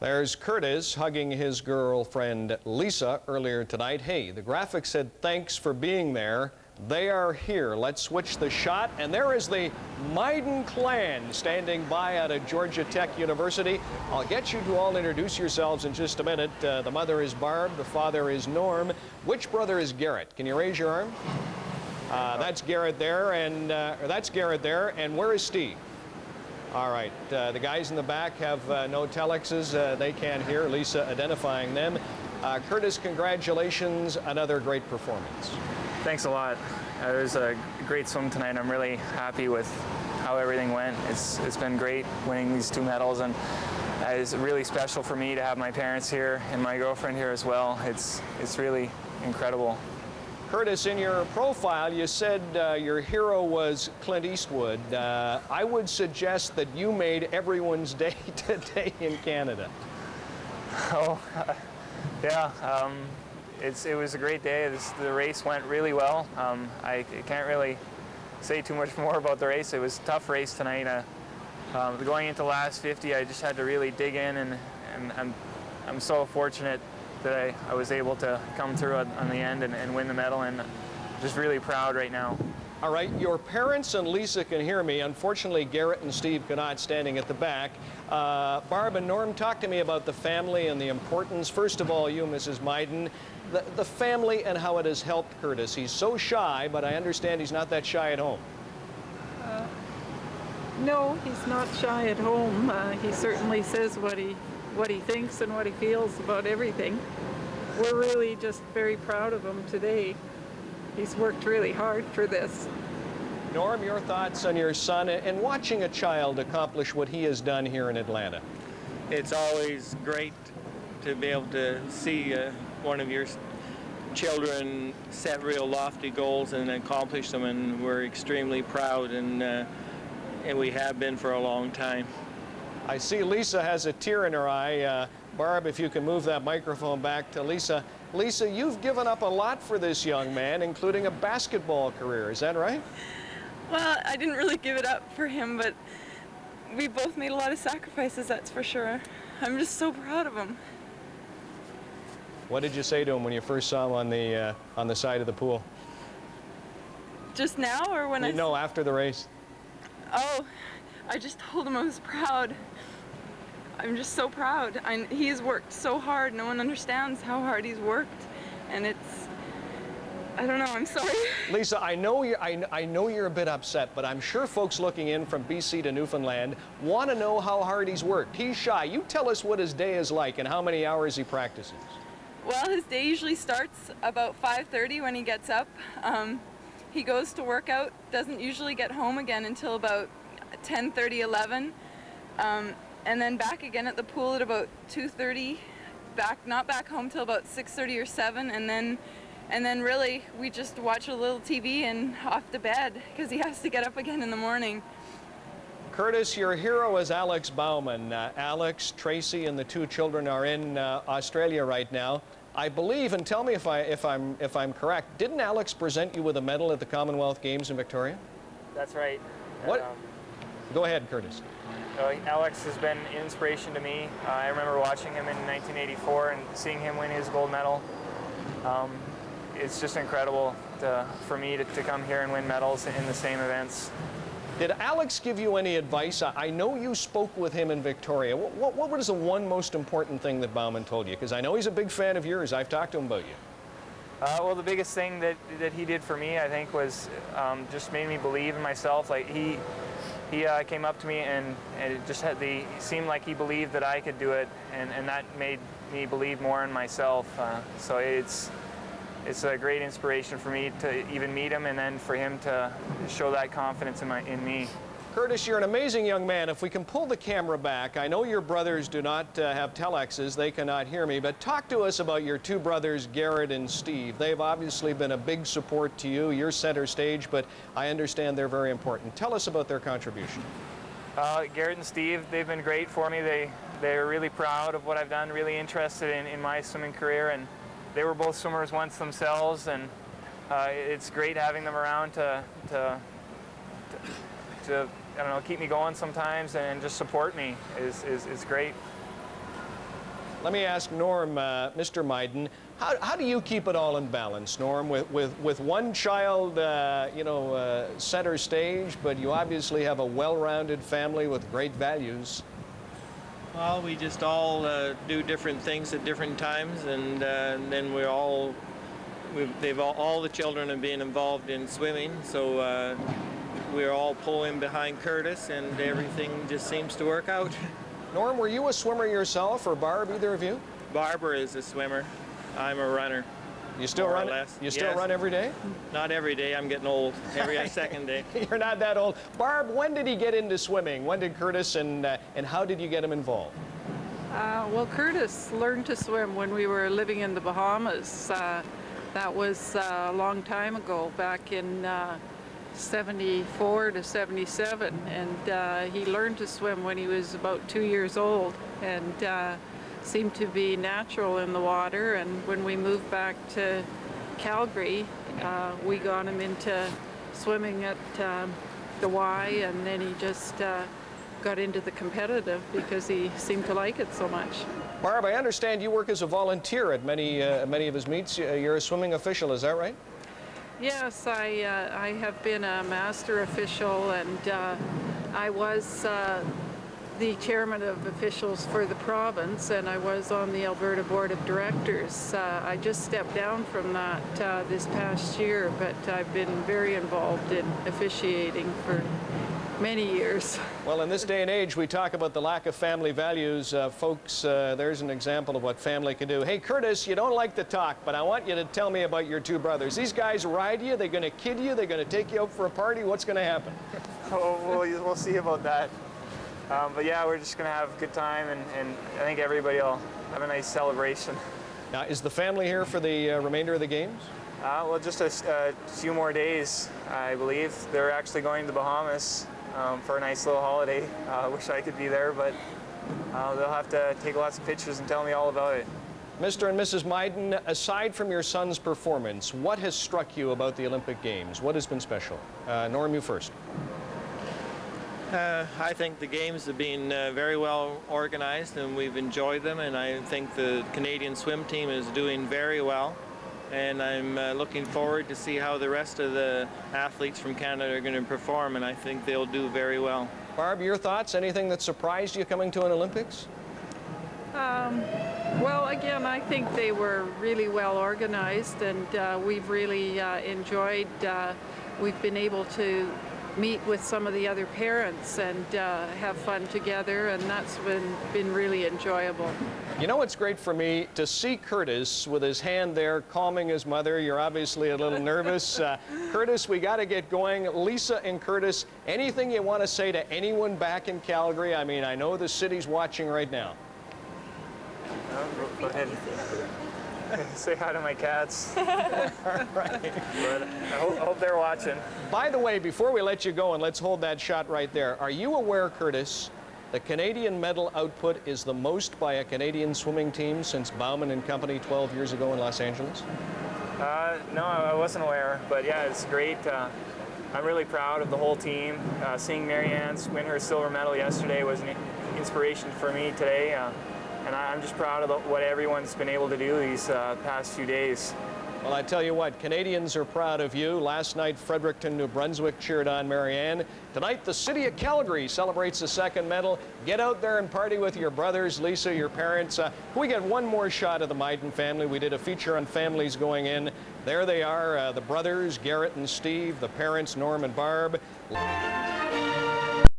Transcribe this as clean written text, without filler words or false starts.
There's Curtis hugging his girlfriend Lisa earlier tonight. Hey, the graphic said thanks for being there. They are here. Let's switch the shot. And there is the Myden clan standing by out of Georgia Tech University. I'll get you to all introduce yourselves in just a minute. The mother is Barb. The father is Norm. Which brother is Garrett? Can you raise your arm? That's Garrett there. And that's Garrett there. And where is Steve? All right, the guys in the back have no telexes. They can't hear. Lisa identifying them. Curtis, congratulations. Another great performance. Thanks a lot. It was a great swim tonight. I'm really happy with how everything went. It's been great winning these 2 medals, and it's really special for me to have my parents here and my girlfriend here as well. It's really incredible. Curtis, in your profile, you said your hero was Clint Eastwood. I would suggest that you made everyone's day today in Canada. Oh, yeah. It was a great day. The race went really well. I can't really say too much more about the race. It was a tough race tonight. Going into the last 50, I just had to really dig in, and I'm so fortunate that I was able to come through on the end and win the medal, and just really proud right now. All right, your parents and Lisa can hear me. Unfortunately, Garrett and Steve cannot, standing at the back. Barb and Norm, talk to me about the family and the importance. First of all, you, Mrs. Myden, the family and how it has helped Curtis. He's so shy, but I understand he's not that shy at home. No, he's not shy at home. He certainly says what he thinks and what he feels about everything. We're really just very proud of him today. He's worked really hard for this. Norm, your thoughts on your son and watching a child accomplish what he has done here in Atlanta? It's always great to be able to see one of your children set real lofty goals and accomplish them, and we're extremely proud, and we have been for a long time. I see Lisa has a tear in her eye. Barb, if you can move that microphone back to Lisa. Lisa, you've given up a lot for this young man, including a basketball career. Is that right? Well, I didn't really give it up for him, but we both made a lot of sacrifices, that's for sure. I'm just so proud of him. What did you say to him when you first saw him on the side of the pool? Just now, or when No, after the race. Oh, I just told him I was proud. I'm just so proud. He's worked so hard. No one understands how hard he's worked, and I don't know, I'm sorry. Lisa, I know you're a bit upset, but I'm sure folks looking in from BC to Newfoundland want to know how hard he's worked. He's shy. You tell us what his day is like and how many hours he practices. Well, his day usually starts about 5:30 when he gets up. He goes to work out, doesn't usually get home again until about 10:30, 11. And then back again at the pool at about 2:30, not back home till about 6:30 or 7, and then really we just watch a little TV and off to bed because he has to get up again in the morning. Curtis, your hero is Alex Bauman. Alex, Tracy, and the 2 children are in Australia right now. I believe, and tell me if I'm correct, didn't Alex present you with a medal at the Commonwealth Games in Victoria? That's right. What? Go ahead, Curtis. Alex has been an inspiration to me. I remember watching him in 1984 and seeing him win his gold medal. It's just incredible for me to come here and win medals in the same events. Did Alex give you any advice? I know you spoke with him in Victoria. What was the one most important thing that Bauman told you? Because I know he's a big fan of yours. I've talked to him about you. Well, the biggest thing that he did for me, I think, was just made me believe in myself. Like he came up to me and it just seemed like he believed that I could do it, and that made me believe more in myself. So it's a great inspiration for me to even meet him, and then for him to show that confidence in me. Curtis, you're an amazing young man. If we can pull the camera back, I know your brothers do not have telexes. They cannot hear me, but talk to us about your 2 brothers, Garrett and Steve. They've obviously been a big support to you. You're center stage, but I understand they're very important. Tell us about their contribution. Garrett and Steve, they've been great for me. They're really proud of what I've done, really interested in my swimming career, and they were both swimmers once themselves, and it's great having them around to I don't know, keep me going sometimes and just support me is great. Let me ask Norm, Mr. Myden, how do you keep it all in balance, Norm, with one child, center stage, but you obviously have a well-rounded family with great values? Well, we just all do different things at different times, and then all the children have been involved in swimming, so we're all pulling behind Curtis, and everything just seems to work out. Norm, were you a swimmer yourself, or Barb, either of you? Barbara is a swimmer. I'm a runner. You still run? You still run every day? Not every day. I'm getting old. Every second day. You're not that old. Barb, when did he get into swimming? When did Curtis, and how did you get him involved? Well, Curtis learned to swim when we were living in the Bahamas. That was a long time ago, back in 74 to 77, and he learned to swim when he was about 2 years old, and seemed to be natural in the water. And when we moved back to Calgary, we got him into swimming at the Y, and then he just got into the competitive because he seemed to like it so much. Barb, I understand you work as a volunteer at many of his meets. You're a swimming official, is that right? Yes, I have been a master official, and I was the chairman of officials for the province, and I was on the Alberta Board of Directors. I just stepped down from that this past year, but I've been very involved in officiating for many years. Well, in this day and age, we talk about the lack of family values. Folks, there's an example of what family can do. Hey, Curtis, you don't like to talk, but I want you to tell me about your two brothers. These guys ride you, they're going to kid you, they're going to take you out for a party. What's going to happen? Oh, we'll see about that. But yeah, we're just going to have a good time, and I think everybody will have a nice celebration. Now, is the family here for the remainder of the games? Well, just a few more days, I believe. They're actually going to the Bahamas for a nice little holiday. I wish I could be there, but they'll have to take lots of pictures and tell me all about it. Mr. and Mrs. Myden, aside from your son's performance, what has struck you about the Olympic Games? What has been special? Norm, you first. I think the games have been very well organized, and we've enjoyed them, and I think the Canadian swim team is doing very well. And I'm looking forward to see how the rest of the athletes from Canada are going to perform, and I think they'll do very well. Barb, your thoughts? Anything that surprised you coming to an Olympics? Well, again, I think they were really well organized, and we've really enjoyed. We've been able to meet with some of the other parents and have fun together, and that's been really enjoyable. You know what's great for me? To see Curtis with his hand there calming his mother. You're obviously a little nervous. Curtis, we got to get going. Lisa and Curtis, anything you want to say to anyone back in Calgary? I mean, I know the city's watching right now. Go ahead. Say hi to my cats. All right. But I hope they're watching. By the way, before we let you go, and let's hold that shot right there, are you aware, Curtis, the Canadian medal output is the most by a Canadian swimming team since Bauman and Company 12 years ago in Los Angeles? No, I wasn't aware, but yeah, it's great. I'm really proud of the whole team. Seeing Marianne win her silver medal yesterday was an inspiration for me today. And I'm just proud of what everyone's been able to do these past few days. Well, I tell you what, Canadians are proud of you. Last night, Fredericton, New Brunswick cheered on Marianne. Tonight, the city of Calgary celebrates the second medal. Get out there and party with your brothers, Lisa, your parents. Can we get one more shot of the Myden family? We did a feature on families going in. There they are, the brothers, Garrett and Steve, the parents, Norm and Barb.